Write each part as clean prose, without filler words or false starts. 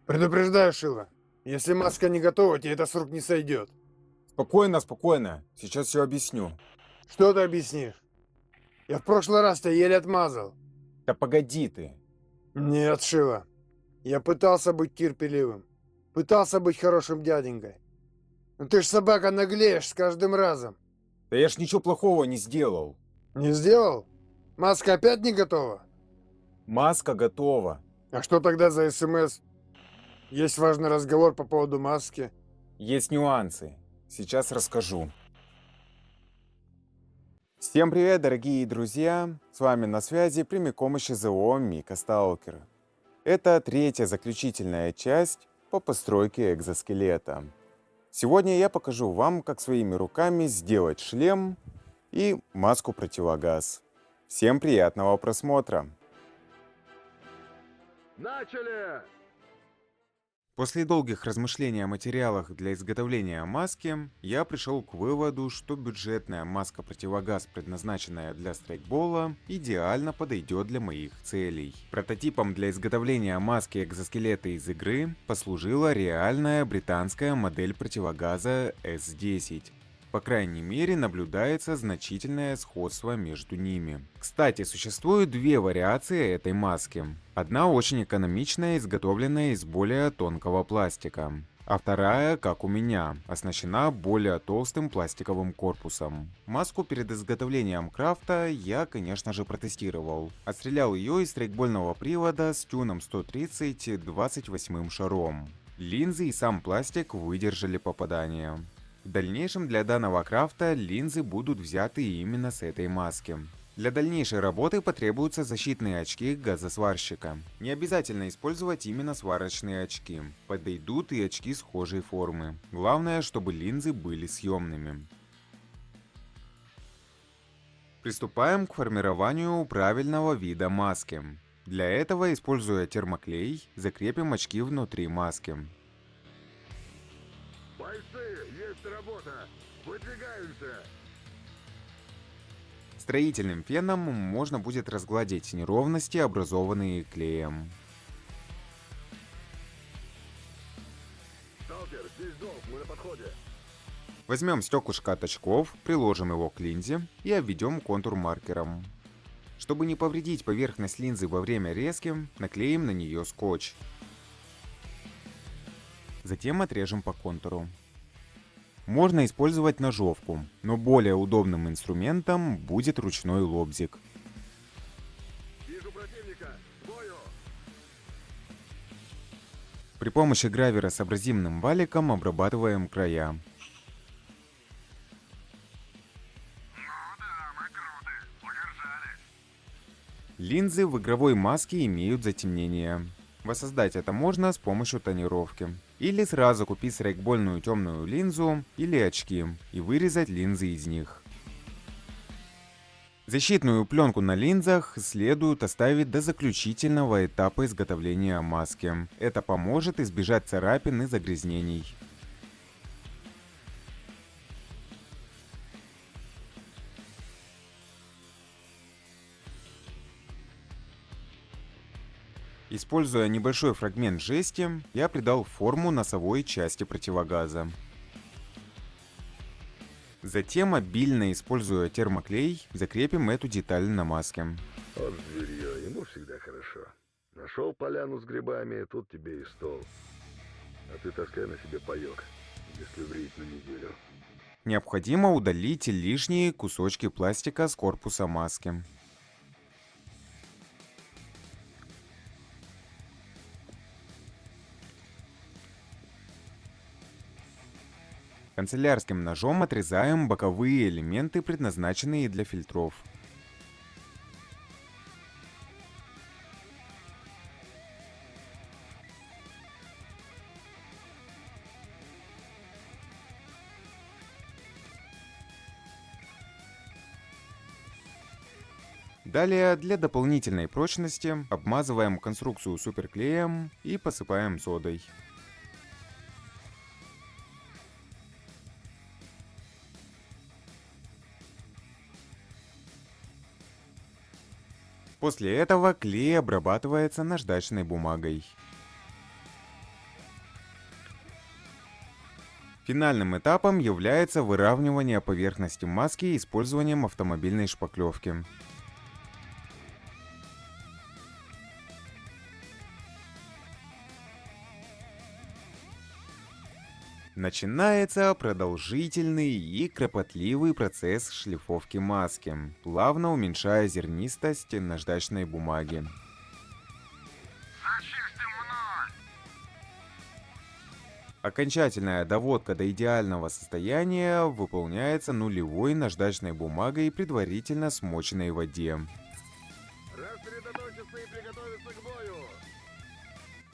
Предупреждаю, Шила. Если маска не готова, тебе это с рук не сойдет. Спокойно, спокойно. Сейчас все объясню. Что ты объяснишь? Я в прошлый раз тебя еле отмазал. Да погоди ты. Нет, Шила. Я пытался быть терпеливым. Пытался быть хорошим дяденькой. Но ты ж, собака, наглеешь с каждым разом. Да я ж ничего плохого не сделал. Не сделал? Маска опять не готова? Маска готова. А что тогда за СМС? Есть важный разговор по поводу маски. Есть нюансы. Сейчас расскажу. Всем привет, дорогие друзья! С вами на связи прямиком из ЗОО Мика Сталкер. Это третья заключительная часть по постройке экзоскелета. Сегодня я покажу вам, как своими руками сделать шлем и маску-противогаз. Всем приятного просмотра! Начали! После долгих размышлений о материалах для изготовления маски, я пришел к выводу, что бюджетная маска-противогаз, предназначенная для страйкбола, идеально подойдет для моих целей. Прототипом для изготовления маски экзоскелета из игры послужила реальная британская модель противогаза S10. По крайней мере, наблюдается значительное сходство между ними. Кстати, существуют две вариации этой маски. Одна очень экономичная, изготовленная из более тонкого пластика. А вторая, как у меня, оснащена более толстым пластиковым корпусом. Маску перед изготовлением крафта я, конечно же, протестировал. Отстрелял ее из страйкбольного привода с тюном 130 28 шаром. Линзы и сам пластик выдержали попадание. В дальнейшем для данного крафта линзы будут взяты именно с этой маски. Для дальнейшей работы потребуются защитные очки газосварщика. Не обязательно использовать именно сварочные очки. Подойдут и очки схожей формы. Главное, чтобы линзы были съемными. Приступаем к формированию правильного вида маски. Для этого, используя термоклей, закрепим очки внутри маски. Бойцы, есть работа! Выдвигаемся! Строительным феном можно будет разгладить неровности, образованные клеем. Сталкер, здесь долг, мы на подходе. Возьмем стеклышко от очков, приложим его к линзе и обведем контур маркером. Чтобы не повредить поверхность линзы во время резки, наклеим на нее скотч. Затем отрежем по контуру. Можно использовать ножовку, но более удобным инструментом будет ручной лобзик. Вижу противника! К бою! При помощи гравера с абразивным валиком обрабатываем края. Линзы в игровой маске имеют затемнение. Воссоздать это можно с помощью тонировки. Или сразу купить страйкбольную темную линзу или очки и вырезать линзы из них. Защитную пленку на линзах следует оставить до заключительного этапа изготовления маски. Это поможет избежать царапин и загрязнений. Используя небольшой фрагмент жести, я придал форму носовой части противогаза. Затем, обильно используя термоклей, закрепим эту деталь на маске. Он зверье, ему всегда хорошо. Нашел поляну с грибами, тут тебе и стол. А ты таскай на себе паёк, если врить на неделю. Необходимо удалить лишние кусочки пластика с корпуса маски. Канцелярским ножом отрезаем боковые элементы, предназначенные для фильтров. Далее, для дополнительной прочности, обмазываем конструкцию суперклеем и посыпаем содой. После этого клей обрабатывается наждачной бумагой. Финальным этапом является выравнивание поверхности маски использованием автомобильной шпаклевки. Начинается продолжительный и кропотливый процесс шлифовки маски, плавно уменьшая зернистость наждачной бумаги. Окончательная доводка до идеального состояния выполняется нулевой наждачной бумагой, предварительно смоченной в воде. Рассредоточиться и приготовиться к бою!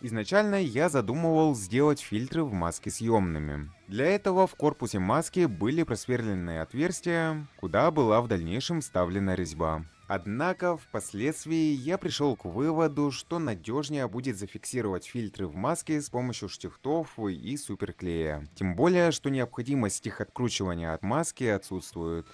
Изначально я задумывал сделать фильтры в маске съемными. Для этого в корпусе маски были просверлены отверстия, куда была в дальнейшем вставлена резьба. Однако впоследствии я пришел к выводу, что надежнее будет зафиксировать фильтры в маске с помощью штифтов и суперклея. Тем более, что необходимость их откручивания от маски отсутствует.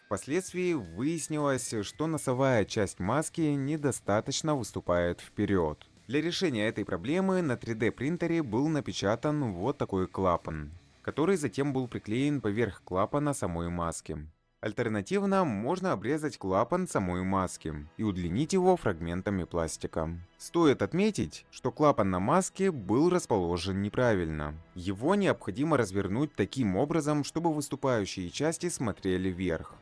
Впоследствии выяснилось, что носовая часть маски недостаточно выступает вперед. Для решения этой проблемы на 3D принтере был напечатан вот такой клапан, который затем был приклеен поверх клапана самой маски. Альтернативно, можно обрезать клапан самой маски и удлинить его фрагментами пластика. Стоит отметить, что клапан на маске был расположен неправильно. Его необходимо развернуть таким образом, чтобы выступающие части смотрели вверх.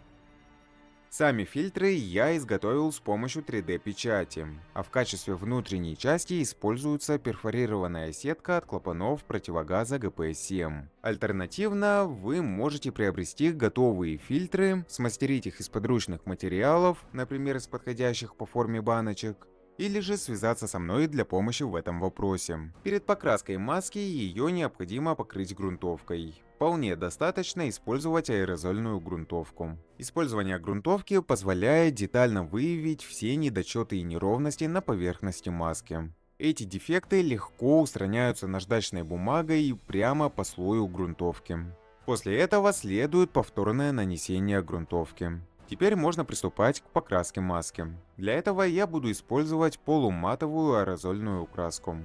Сами фильтры я изготовил с помощью 3D-печати, а в качестве внутренней части используется перфорированная сетка от клапанов противогаза ГПС-7. Альтернативно, вы можете приобрести готовые фильтры, смастерить их из подручных материалов, например, из подходящих по форме баночек, или же связаться со мной для помощи в этом вопросе. Перед покраской маски ее необходимо покрыть грунтовкой. Вполне достаточно использовать аэрозольную грунтовку. Использование грунтовки позволяет детально выявить все недочеты и неровности на поверхности маски. Эти дефекты легко устраняются наждачной бумагой прямо по слою грунтовки. После этого следует повторное нанесение грунтовки. Теперь можно приступать к покраске маски. Для этого я буду использовать полуматовую аэрозольную краску.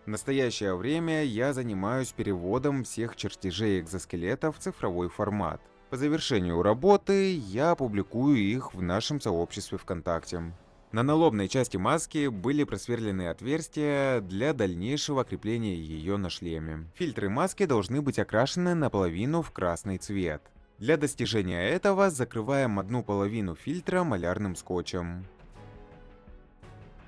В настоящее время я занимаюсь переводом всех чертежей экзоскелета в цифровой формат. По завершению работы я опубликую их в нашем сообществе ВКонтакте. На налобной части маски были просверлены отверстия для дальнейшего крепления ее на шлеме. Фильтры маски должны быть окрашены наполовину в красный цвет. Для достижения этого закрываем одну половину фильтра малярным скотчем.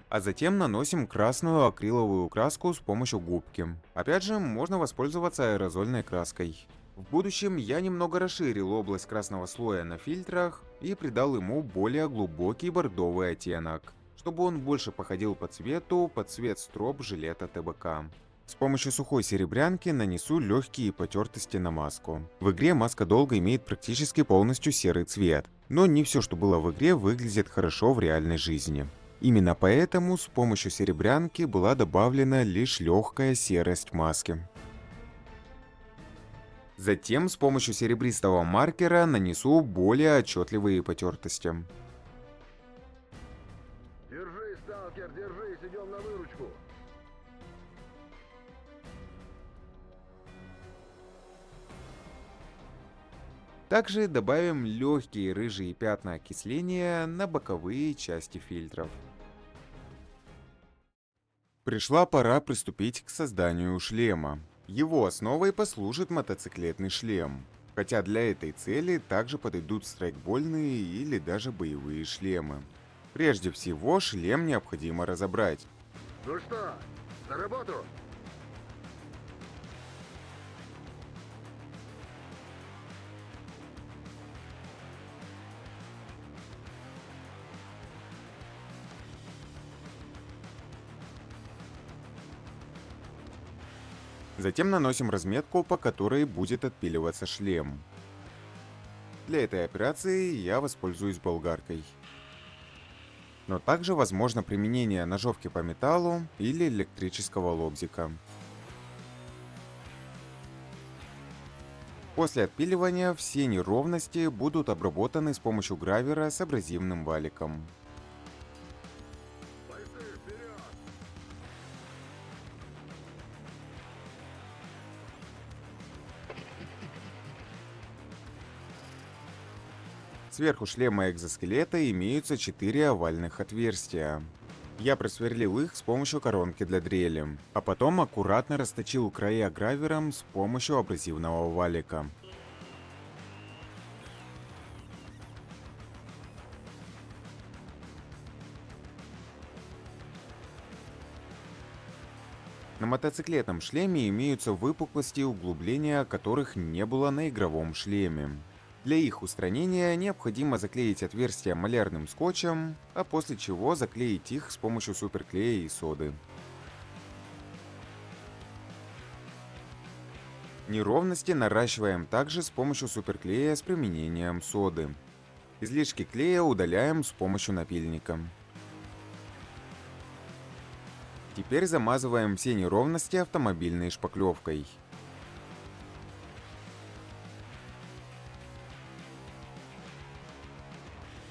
А затем наносим красную акриловую краску с помощью губки. Опять же, можно воспользоваться аэрозольной краской. В будущем я немного расширил область красного слоя на фильтрах и придал ему более глубокий бордовый оттенок, чтобы он больше походил по цвету под цвет строп жилета ТБК. С помощью сухой серебрянки нанесу легкие потертости на маску. В игре маска долго имеет практически полностью серый цвет, но не все, что было в игре, выглядит хорошо в реальной жизни. Именно поэтому с помощью серебрянки была добавлена лишь легкая серость маски. Затем с помощью серебристого маркера нанесу более отчетливые потертости. Держись, сталкер, держись, идем на выручку. Также добавим легкие рыжие пятна окисления на боковые части фильтров. Пришла пора приступить к созданию шлема. Его основой послужит мотоциклетный шлем, хотя для этой цели также подойдут страйкбольные или даже боевые шлемы. Прежде всего, шлем необходимо разобрать. Ну что, за работу? Затем наносим разметку, по которой будет отпиливаться шлем. Для этой операции я воспользуюсь болгаркой. Но также возможно применение ножовки по металлу или электрического лобзика. После отпиливания все неровности будут обработаны с помощью гравера с абразивным валиком. Сверху шлема экзоскелета имеются 4 овальных отверстия. Я просверлил их с помощью коронки для дрели, а потом аккуратно расточил края гравером с помощью абразивного валика. На мотоциклетном шлеме имеются выпуклости и углубления, которых не было на игровом шлеме. Для их устранения необходимо заклеить отверстия малярным скотчем, а после чего заклеить их с помощью суперклея и соды. Неровности наращиваем также с помощью суперклея с применением соды. Излишки клея удаляем с помощью напильника. Теперь замазываем все неровности автомобильной шпаклевкой.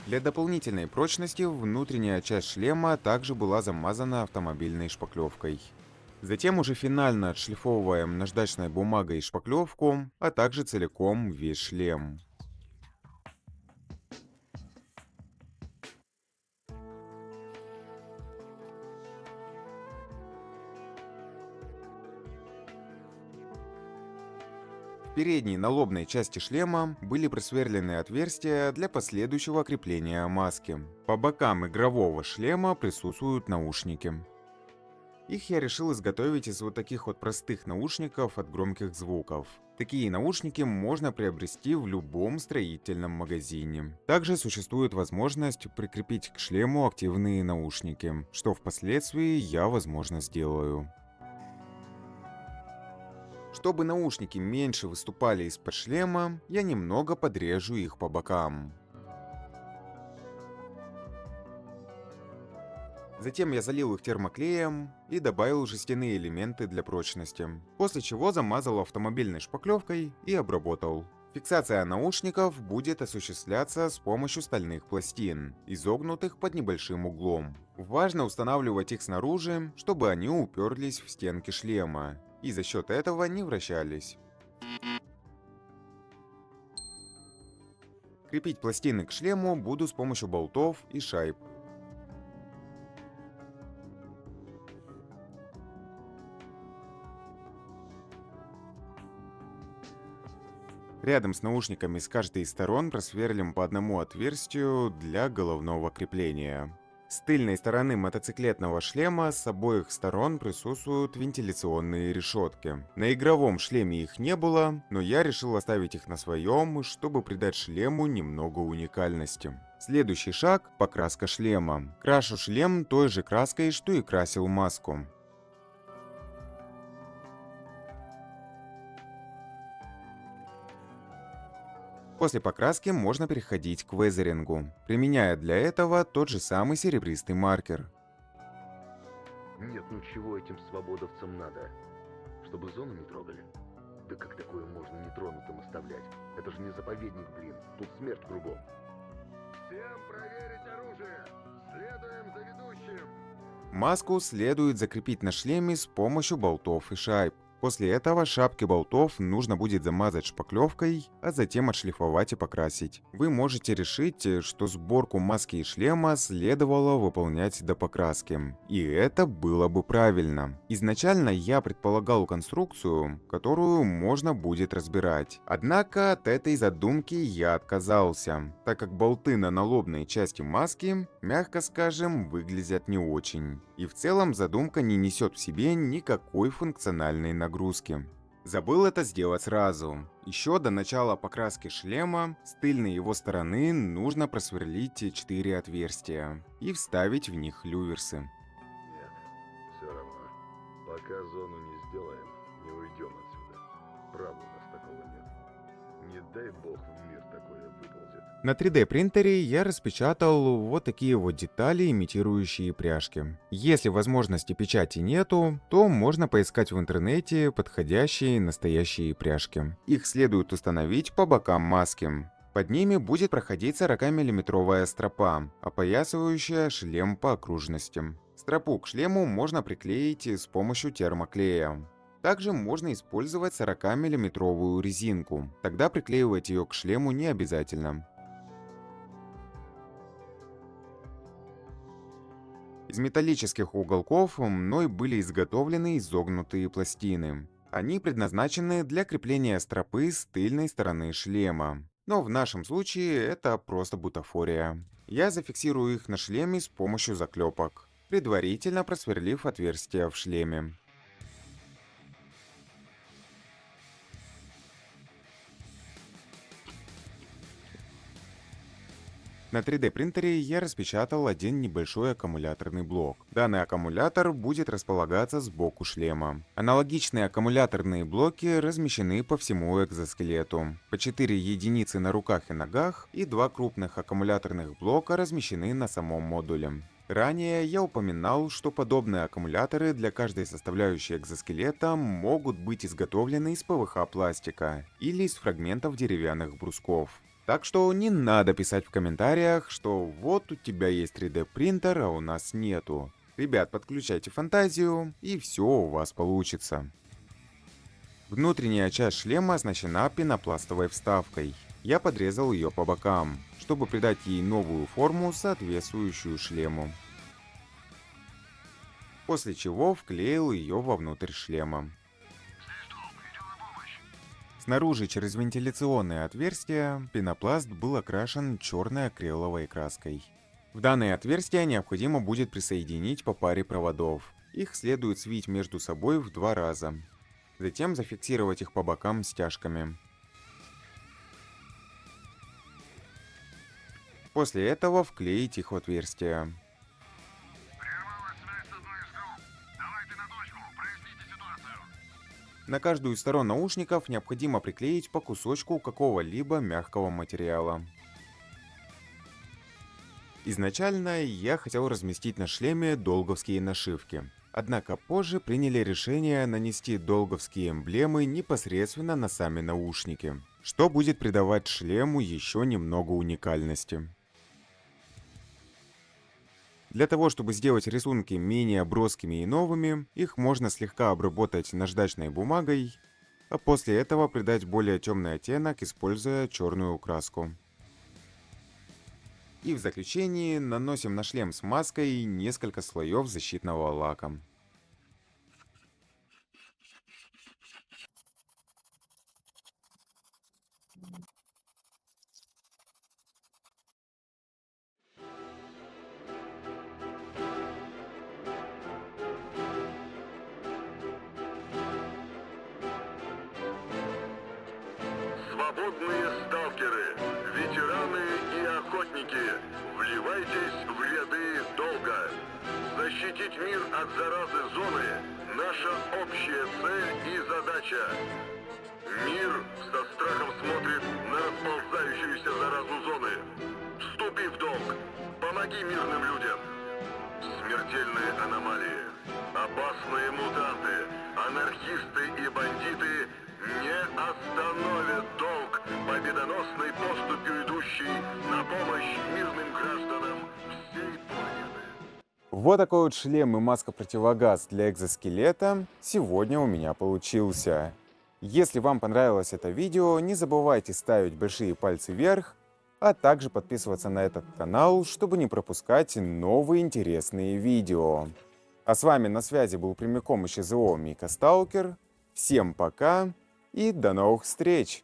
Для дополнительной прочности внутренняя часть шлема также была замазана автомобильной шпаклевкой. Затем уже финально отшлифовываем наждачной бумагой шпаклевку, а также целиком весь шлем. В передней налобной части шлема были просверлены отверстия для последующего крепления маски. По бокам игрового шлема присутствуют наушники. Их я решил изготовить из вот таких вот простых наушников от громких звуков. Такие наушники можно приобрести в любом строительном магазине. Также существует возможность прикрепить к шлему активные наушники, что впоследствии я, возможно, сделаю. Чтобы наушники меньше выступали из-под шлема, я немного подрежу их по бокам. Затем я залил их термоклеем и добавил жестяные элементы для прочности, после чего замазал автомобильной шпаклевкой и обработал. Фиксация наушников будет осуществляться с помощью стальных пластин, изогнутых под небольшим углом. Важно устанавливать их снаружи, чтобы они уперлись в стенки шлема и за счет этого не вращались. Крепить пластины к шлему буду с помощью болтов и шайб. Рядом с наушниками с каждой из сторон просверлим по одному отверстию для головного крепления. С тыльной стороны мотоциклетного шлема с обоих сторон присутствуют вентиляционные решетки. На игровом шлеме их не было, но я решил оставить их на своем, чтобы придать шлему немного уникальности. Следующий шаг – покраска шлема. Крашу шлем той же краской, что и красил маску. После покраски можно переходить к везерингу, применяя для этого тот же самый серебристый маркер. Нет, ну чего этим свободовцам надо? Чтобы зону не трогали? Да как такое можно нетронутым оставлять? Это же не заповедник, блин. Тут смерть кругом. Всем проверить оружие! Следуем за ведущим! Маску следует закрепить на шлеме с помощью болтов и шайб. После этого шапки болтов нужно будет замазать шпаклевкой, а затем отшлифовать и покрасить. Вы можете решить, что сборку маски и шлема следовало выполнять до покраски. И это было бы правильно. Изначально я предполагал конструкцию, которую можно будет разбирать. Однако от этой задумки я отказался, так как болты на налобной части маски, мягко скажем, выглядят не очень. И в целом задумка не несет в себе никакой функциональной нагрузки. Забыл это сделать сразу. Еще до начала покраски шлема с тыльной его стороны нужно просверлить 4 отверстия и вставить в них люверсы. Нет, все равно. Пока зону не сделаем, не уйдем отсюда. Правда, у нас такого нет. Не дай бог в мир такое выползет. На 3D принтере я распечатал вот такие вот детали, имитирующие пряжки. Если возможности печати нету, то можно поискать в интернете подходящие настоящие пряжки. Их следует установить по бокам маски. Под ними будет проходить 40-мм стропа, опоясывающая шлем по окружности. Стропу к шлему можно приклеить с помощью термоклея. Также можно использовать 40-мм резинку, тогда приклеивать ее к шлему не обязательно. Из металлических уголков мной были изготовлены изогнутые пластины. Они предназначены для крепления стропы с тыльной стороны шлема. Но в нашем случае это просто бутафория. Я зафиксирую их на шлеме с помощью заклепок, предварительно просверлив отверстия в шлеме. На 3D принтере я распечатал один небольшой аккумуляторный блок. Данный аккумулятор будет располагаться сбоку шлема. Аналогичные аккумуляторные блоки размещены по всему экзоскелету. По 4 единицы на руках и ногах, и 2 крупных аккумуляторных блока размещены на самом модуле. Ранее я упоминал, что подобные аккумуляторы для каждой составляющей экзоскелета могут быть изготовлены из ПВХ-пластика или из фрагментов деревянных брусков. Так что не надо писать в комментариях, что вот у тебя есть 3D принтер, а у нас нету. Ребят, подключайте фантазию, и все у вас получится. Внутренняя часть шлема оснащена пенопластовой вставкой. Я подрезал ее по бокам, чтобы придать ей новую форму, соответствующую шлему. После чего вклеил ее вовнутрь шлема. Снаружи через вентиляционное отверстие пенопласт был окрашен черной акриловой краской. В данное отверстие необходимо будет присоединить по паре проводов. Их следует свить между собой в 2 раза. Затем зафиксировать их по бокам стяжками. После этого вклеить их в отверстие. На каждую из сторон наушников необходимо приклеить по кусочку какого-либо мягкого материала. Изначально я хотел разместить на шлеме долговские нашивки. Однако позже приняли решение нанести долговские эмблемы непосредственно на сами наушники, что будет придавать шлему еще немного уникальности. Для того, чтобы сделать рисунки менее броскими и новыми, их можно слегка обработать наждачной бумагой, а после этого придать более темный оттенок, используя черную краску. И в заключении наносим на шлем с маской несколько слоев защитного лака. Свободные сталкеры, ветераны и охотники, вливайтесь в ряды долга. Защитить мир от заразы зоны – наша общая цель и задача. Мир со страхом смотрит на расползающуюся заразу зоны. Вступи в долг, помоги мирным людям. Смертельные аномалии, опасные мутанты, анархисты и бандиты не остановят долг, победоносной поступью идущий на помощь мирным гражданам всей планеты. Вот такой вот шлем и маска-противогаз для экзоскелета сегодня у меня получился. Если вам понравилось это видео, не забывайте ставить большие пальцы вверх, а также подписываться на этот канал, чтобы не пропускать новые интересные видео. А с вами на связи был прямиком из ЧЗО Мика Сталкер. Всем пока и до новых встреч!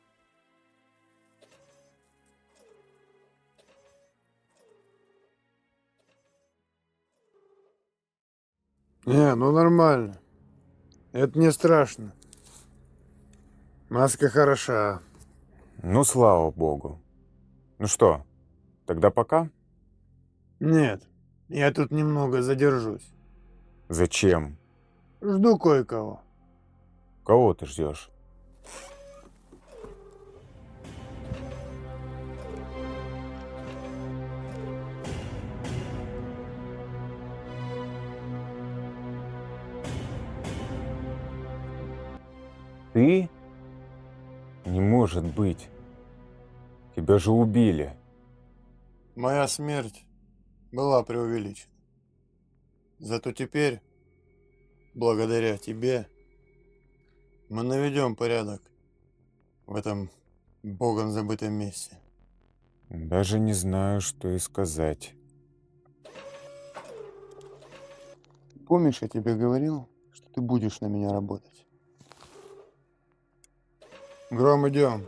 Не, ну нормально. Это не страшно. Маска хороша. Ну, слава богу. Ну что, тогда пока? Нет, я тут немного задержусь. Зачем? Жду кое-кого. Кого ты ждешь? Ты? Не может быть. Тебя же убили. Моя смерть была преувеличена. Зато теперь, благодаря тебе, мы наведем порядок в этом богом забытом месте. Даже не знаю, что и сказать. Помнишь, я тебе говорил, что ты будешь на меня работать? Гром, идем.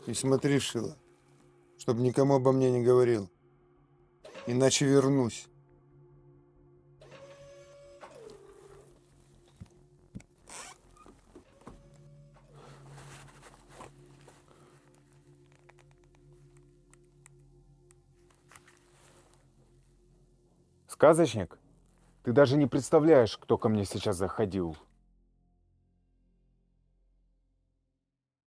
И смотри, Шила, чтобы никому обо мне не говорил. Иначе вернусь. Сказочник? Ты даже не представляешь, кто ко мне сейчас заходил.